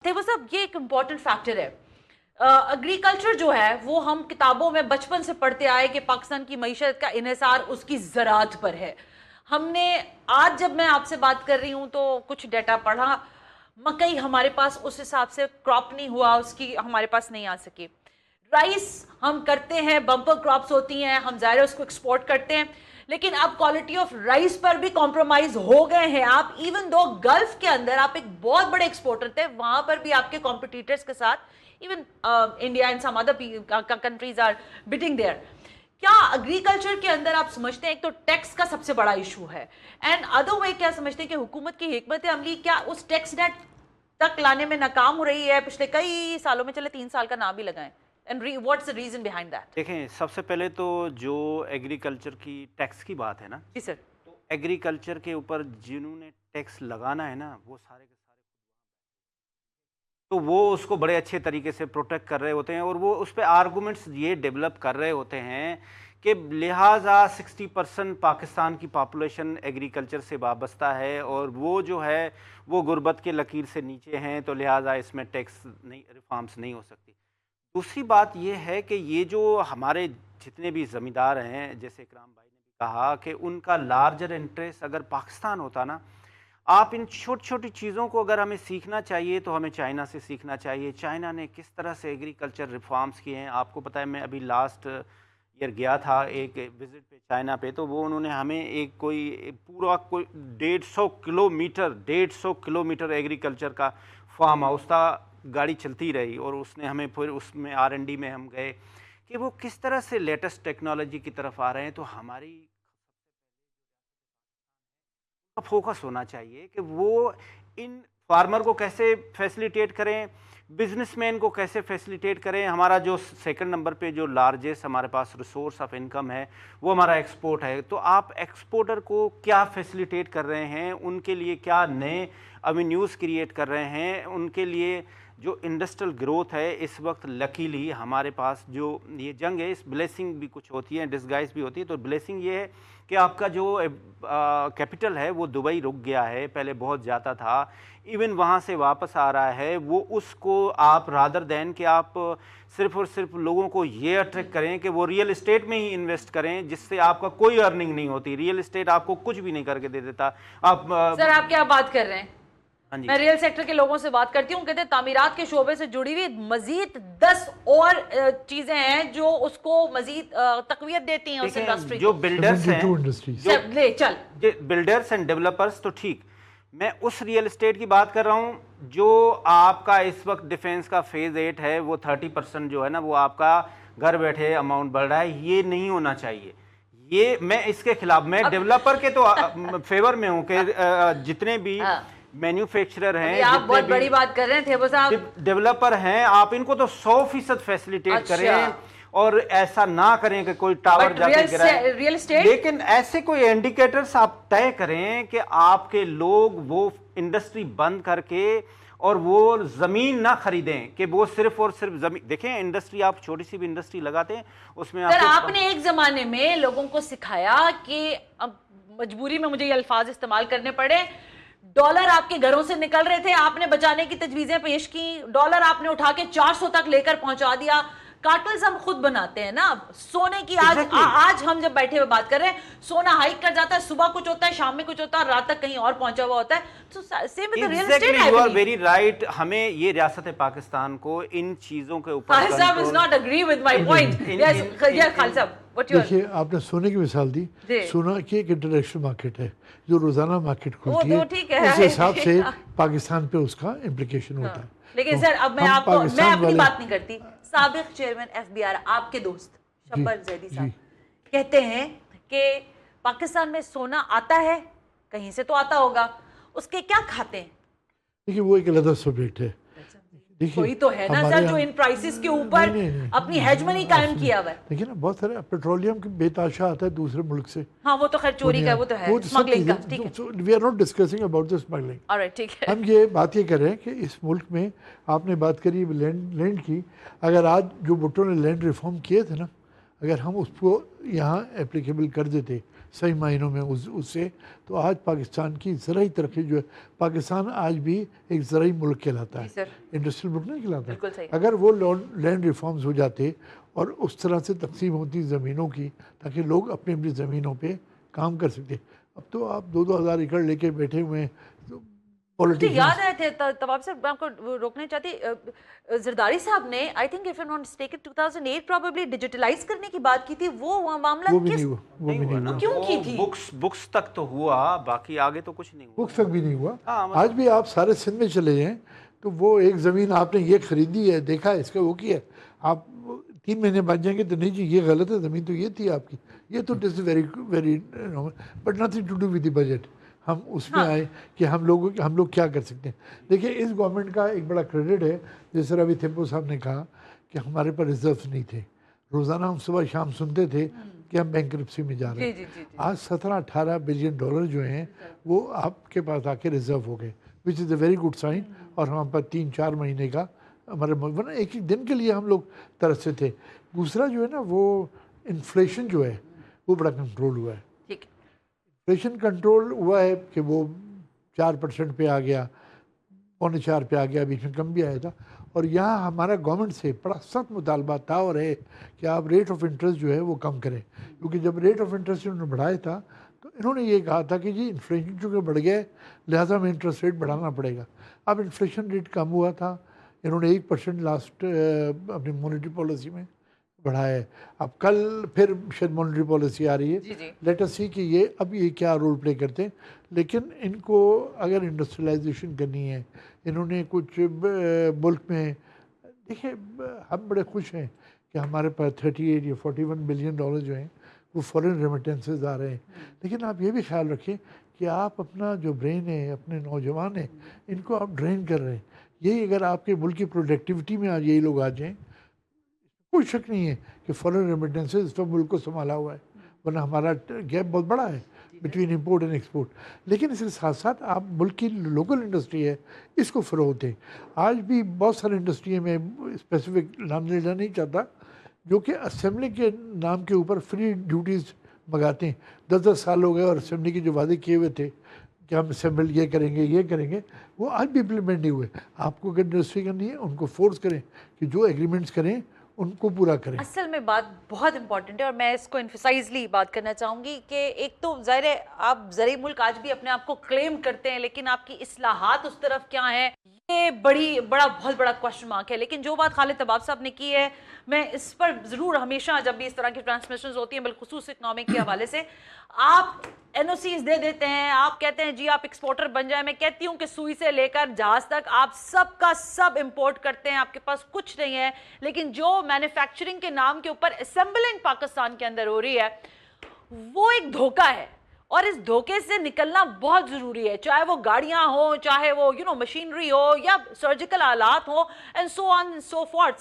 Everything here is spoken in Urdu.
وہ صاحب یہ ایک امپورٹنٹ فیکٹر ہے. ایگریکلچر جو ہے وہ ہم کتابوں میں بچپن سے پڑھتے آئے کہ پاکستان کی معیشت کا انحصار اس کی زراعت پر ہے. ہم نے آج جب میں آپ سے بات کر رہی ہوں تو کچھ ڈیٹا پڑھا, مکئی ہمارے پاس اس حساب سے کراپ نہیں ہوا, اس کی ہمارے پاس نہیں آ سکی. رائس ہم کرتے ہیں, بمپر کراپس ہوتی ہیں, ہم ظاہر اس کو ایکسپورٹ کرتے ہیں, لیکن اب کوالٹی آف رائس پر بھی کمپرومائز ہو گئے ہیں آپ. ایون دو گلف کے اندر آپ ایک بہت بڑے ایکسپورٹر تھے, وہاں پر بھی آپ کے کمپٹیٹرز کے ساتھ even India and some other countries are putting there. کیا ایگریکلچر کے اندر آپ سمجھتے ہیں ایک تو ٹیکس کا سب سے بڑا ایشو ہے, اینڈ ادر وے کیا سمجھتے ہیں کہ حکومت کی حکمت عملی کیا اس ٹیکس نیٹ تک لانے میں ناکام ہو رہی ہے پچھلے کئی سالوں میں؟ چلے 3 سال کا نام بھی لگائیں. And what's the reason behind that? دیکھیں, سب سے پہلے تو جو ایگریکلچر کی ٹیکس کی بات ہے نا, جی سر, تو ایگریکلچر کے اوپر جنہوں نے ٹیکس لگانا ہے نا, وہ سارے کے سارے, تو وہ اس کو بڑے اچھے طریقے سے پروٹیکٹ کر رہے ہوتے ہیں, اور وہ اس پہ آرگومنٹس یہ ڈیولپ کر رہے ہوتے ہیں کہ لہٰذا 60% پاکستان کی پاپولیشن ایگریکلچر سے وابستہ ہے, اور وہ جو ہے وہ غربت کے لکیر سے نیچے ہیں, تو لہٰذا اس میں ٹیکس نہیں, ریفارمس نہیں ہو سکتی. دوسری بات یہ ہے کہ یہ جو ہمارے جتنے بھی زمیندار ہیں, جیسے اکرام بھائی نے بھی کہا کہ ان کا لارجر انٹرسٹ اگر پاکستان ہوتا نا, آپ ان چھوٹی چھوٹی چیزوں کو اگر ہمیں سیکھنا چاہیے تو ہمیں چائنا سے سیکھنا چاہیے. چائنا نے کس طرح سے ایگریکلچر ریفارمس کیے ہیں آپ کو پتہ ہے. میں ابھی لاسٹ ایئر گیا تھا ایک وزٹ پہ چائنا پہ, تو وہ انہوں نے ہمیں ایک کوئی پورا کوئی 150 کلومیٹر ایگریکلچر کا فارم ہاؤس تھا, گاڑی چلتی رہی, اور اس نے ہمیں پھر اس میں R&D میں ہم گئے کہ وہ کس طرح سے لیٹسٹ ٹیکنالوجی کی طرف آ رہے ہیں. تو ہماری فوکس ہونا چاہیے کہ وہ ان فارمر کو کیسے فیسلیٹیٹ کریں, بزنس مین کو کیسے فیسلیٹیٹ کریں. ہمارا جو سیکنڈ نمبر پہ جو لارجسٹ ہمارے پاس ریسورس آف انکم ہے وہ ہمارا ایکسپورٹ ہے, تو آپ ایکسپورٹر کو کیا فیسلیٹیٹ کر رہے ہیں, ان کے لیے کیا نئے ایونیوز کریٹ کر رہے ہیں, ان کے لیے جو انڈسٹریل گروتھ ہے. اس وقت لکیلی ہمارے پاس جو یہ جنگ ہے, اس بلیسنگ بھی کچھ ہوتی ہے, ڈسگائز بھی ہوتی ہے. تو بلیسنگ یہ ہے کہ آپ کا جو کیپٹل ہے وہ دبئی رک گیا ہے, پہلے بہت جاتا تھا, ایون وہاں سے واپس آ رہا ہے. وہ اس کو آپ رادر دین کہ آپ صرف اور صرف لوگوں کو یہ اٹریکٹ کریں کہ وہ ریئل اسٹیٹ میں ہی انویسٹ کریں, جس سے آپ کا کوئی ارننگ نہیں ہوتی. ریئل اسٹیٹ آپ کو کچھ بھی نہیں کر کے دے دیتا. آپ سر آپ کیا بات کر رہے ہیں؟ میں ریئل سیکٹر کے لوگوں سے بات کرتی ہوں, کہتے ہیں تعمیرات کے شعبے سے جڑی ہوئی مزید 10 اور چیزیں ہیں جو اس کو مزید تقویت دیتی ہیں اس انڈسٹری کو. جو بلڈرز ہیں, بلڈرز اینڈ ڈیولپرز, تو ٹھیک, میں اس ریئل اسٹیٹ کی بات کر رہا ہوں جو آپ کا اس وقت ڈیفینس کا فیز 8 ہے, وہ 30% جو ہے نا وہ آپ کا گھر بیٹھے اماؤنٹ بڑھ رہا ہے. یہ نہیں ہونا چاہیے. یہ میں اس کے خلاف, میں ڈیولپر کے تو فیور میں ہوں کہ جتنے بھی مینوفیکچرر ہیں, آپ بہت بڑی بات کر رہے تھے وہ صاحب, ڈیولپر ہیں, آپ ان کو تو 100% فیسلیٹیٹ کریں, اور ایسا نہ کریں کہ کوئی ٹاور جا کے گرائے. لیکن ایسے کوئی انڈیکیٹرز آپ طے کریں کہ آپ کے لوگ وہ انڈسٹری بند کر کے اور وہ زمین نہ خریدیں, کہ وہ صرف اور صرف زمین. دیکھیں انڈسٹری, آپ چھوٹی سی بھی انڈسٹری لگاتے ہیں اس میں آپ نے ایک زمانے میں لوگوں کو سکھایا کہ اب مجبوری میں مجھے یہ الفاظ استعمال کرنے پڑے, ڈالر آپ کے گھروں سے نکل رہے تھے, آپ نے بچانے کی تجویزیں پیش کی, ڈالر آپ نے اٹھا کے 400 تک لے کر پہنچا دیا. کارٹلز ہم خود بناتے ہیں نا سونے کی. آج ہم جب بیٹھے ہوئے بات کر رہے ہیں, سونا ہائیک کر جاتا ہے, صبح کچھ ہوتا ہے, شام میں کچھ ہوتا ہے, رات تک کہیں اور پہنچا ہوا ہوتا ہے. تو same with real estate. You are very right. ہمیں یہ ریاست پاکستان کو ان چیزوں کے اوپر خالد صاحب is not agree with my point. Khalid صاحب دیکھیے, آپ نے سونے کی مثال دی. سونا کی ایک انٹرنیشنل مارکیٹ ہے جو روزانہ مارکیٹ کھلتی ہے, اس حساب سے پاکستان پہ اس کا امپلیکیشن ہوتا ہے. لیکن سر اب میں آپ کو, میں اپنی بات نہیں کرتی, سابق چیئرمین FBR آپ کے دوست شبر زیدی صاحب کہتے ہیں کہ پاکستان میں سونا آتا ہے, کہیں سے تو آتا ہوگا, اس کے کیا کھاتے ہیں؟ دیکھیے وہ ایک علیحدہ سبجیکٹ ہے. کوئی تو ہے نا سر جو ان پرائسز کے اوپر اپنی ہیجمنی قائم کیا ہوا ہے. دیکھیے نا بہت سارے پیٹرولیم بے تاشا آتا ہے دوسرے ملک سے. ہاں وہ تو خیر چوری کا, وہ تو ہے اسمگلنگ کا. ٹھیک ہے, we are not discussing about the smuggling. Alright, ٹھیک ہے. ہم یہ بات یہ کر رہے ہیں کہ اس ملک میں آپ نے بات کری لینڈ کی, اگر آج جو بھٹو نے لینڈ ریفارم کیے تھے نا, اگر ہم اس کو یہاں اپلیکیبل کر دیتے صحیح معنوں میں اس سے. تو آج پاکستان کی زرعی ترقی جو ہے, پاکستان آج بھی ایک زرعی ملک کہلاتا ہے, انڈسٹریل ملک نہیں کہلاتا. اگر وہ لینڈ ریفارمز ہو جاتے اور اس طرح سے تقسیم ہوتی زمینوں کی تاکہ لوگ اپنی اپنی زمینوں پہ کام کر سکتے. اب تو آپ 2,000 ایکڑ لے کے بیٹھے ہوئے ہیں. مجھے یاد آئے تھے طباب سے, میں آپ کو روکنے چاہتی, زرداری صاحب نے I think if not mistaken 2008 probably digitize کرنے کی بات کی تھی. وہ معاملہ کیوں کی تھی؟ بکس تک تو ہوا, باقی آگے تو کچھ نہیں ہوا. بکس تک بھی نہیں ہوا. آج بھی آپ سارے سندھ میں چلے جائیں تو وہ ایک زمین آپ نے یہ خریدی ہے, دیکھا اس کا وہ کیا ہے, آپ 3 مہینے بعد جائیں گے تو نہیں جی یہ غلط ہے, زمین تو یہ تھی آپ کی, یہ تو this is very but nothing to do with the budget. ہم اس میں آئے کہ ہم لوگ کیا کر سکتے ہیں. دیکھیں اس گورنمنٹ کا ایک بڑا کریڈٹ ہے, جس طرح ابھی تھیپو صاحب نے کہا کہ ہمارے پاس ریزروز نہیں تھے. روزانہ ہم صبح شام سنتے تھے کہ ہم بینکرپسی میں جا رہے ہیں. آج 17-18 بلین ڈالر جو ہیں وہ آپ کے پاس آ کے ریزرو ہو گئے, وچ از اے ویری گڈ سائن. اور ہم پر 3-4 مہینے کا ہمارے ورنہ ایک دن کے لیے ہم لوگ ترستے تھے. دوسرا جو ہے نا وہ انفلیشن جو ہے وہ بڑا کنٹرول ہوا ہے. انفلیشن کنٹرول ہوا ہے کہ وہ 4% پہ آ گیا, 3.25 پہ آ گیا, بیچ میں کم بھی آیا تھا. اور یہاں ہمارا گورنمنٹ سے بڑا سخت مطالبہ تھا اور ہے کہ آپ ریٹ آف انٹرسٹ جو ہے وہ کم کریں, کیونکہ جب ریٹ آف انٹرسٹ انہوں نے بڑھایا تھا تو انہوں نے یہ کہا تھا کہ جی انفلیشن چونکہ بڑھ گیا ہے لہٰذا ہمیں انٹرسٹ ریٹ بڑھانا پڑے گا. اب انفلیشن ریٹ کم ہوا تھا, انہوں نے 1% لاسٹ اپنی مانیٹری پالیسی میں بڑھایا ہے. اب کل پھر شاید مانیٹری پالیسی آ رہی ہے, لیٹ اس سی کہ یہ کیا رول پلے کرتے ہیں. لیکن ان کو اگر انڈسٹریلائزیشن کرنی ہے, انہوں نے کچھ ملک میں دیکھیں ہم بڑے خوش ہیں کہ ہمارے پاس 38 یا 41 بلین ڈالر جو ہیں وہ فورن ریمیٹنسز آ رہے ہیں. لیکن آپ یہ بھی خیال رکھیں کہ آپ اپنا جو برین ہے, اپنے نوجوان ہیں, ان کو آپ ڈرین کر رہے ہیں. یہی اگر آپ کے ملک کی پروڈکٹیوٹی میں آج یہی لوگ آ جائیں, کوئی شک نہیں ہے کہ فورن ریمیٹنسز اس وقت ملک کو سنبھالا ہوا ہے, ورنہ ہمارا گیپ بہت بڑا ہے بٹوین امپورٹ اینڈ ایکسپورٹ. لیکن اس کے ساتھ ساتھ آپ ملک کی لوکل انڈسٹری ہے اس کو فروغ دیں. آج بھی بہت ساری انڈسٹری میں اسپیسیفک نام لینا نہیں چاہتا جو کہ اسمبلی کے نام کے اوپر فری ڈیوٹیز منگاتے ہیں. 10 سال ہو گئے اور اسمبلی کے جو وعدے کیے ہوئے تھے کہ ہم اسمبل یہ کریں گے وہ آج بھی امپلیمنٹ نہیں ہوئے. آپ کو اگر انڈسٹری کرنی ہے ان کو فورس کریں کہ جو ایگریمنٹس کریں ان کو پورا کریں. اصل میں بات بہت امپورٹنٹ ہے اور میں اس کو انفسائزلی بات کرنا چاہوں گی کہ ایک تو ظاہر ہے آپ زرعی ملک آج بھی اپنے آپ کو کلیم کرتے ہیں, لیکن آپ کی اصلاحات اس طرف کیا ہیں یہ بہت بڑا کوشچن مارک ہے. لیکن جو بات خالد طباب صاحب نے کی ہے میں اس پر ضرور ہمیشہ جب بھی اس طرح کی ٹرانسمیشنز ہوتی ہیں بالخصوص اکنامک کے حوالے سے, آپ این او سیز دے دیتے ہیں, آپ کہتے ہیں جی آپ ایکسپورٹر بن جائیں. میں کہتی ہوں کہ سوئی سے لے کر جہاز تک آپ سب کا سب امپورٹ کرتے ہیں, آپ کے پاس کچھ نہیں ہے. لیکن جو مینوفیکچرنگ کے نام کے اوپر اسمبلنگ پاکستان کے اندر ہو رہی ہے وہ ایک دھوکہ ہے, اور اس دھوکے سے نکلنا بہت ضروری ہے, چاہے وہ گاڑیاں ہوں, چاہے وہ مشینری ہو یا سرجیکل آلات ہوں, and so on and so forth.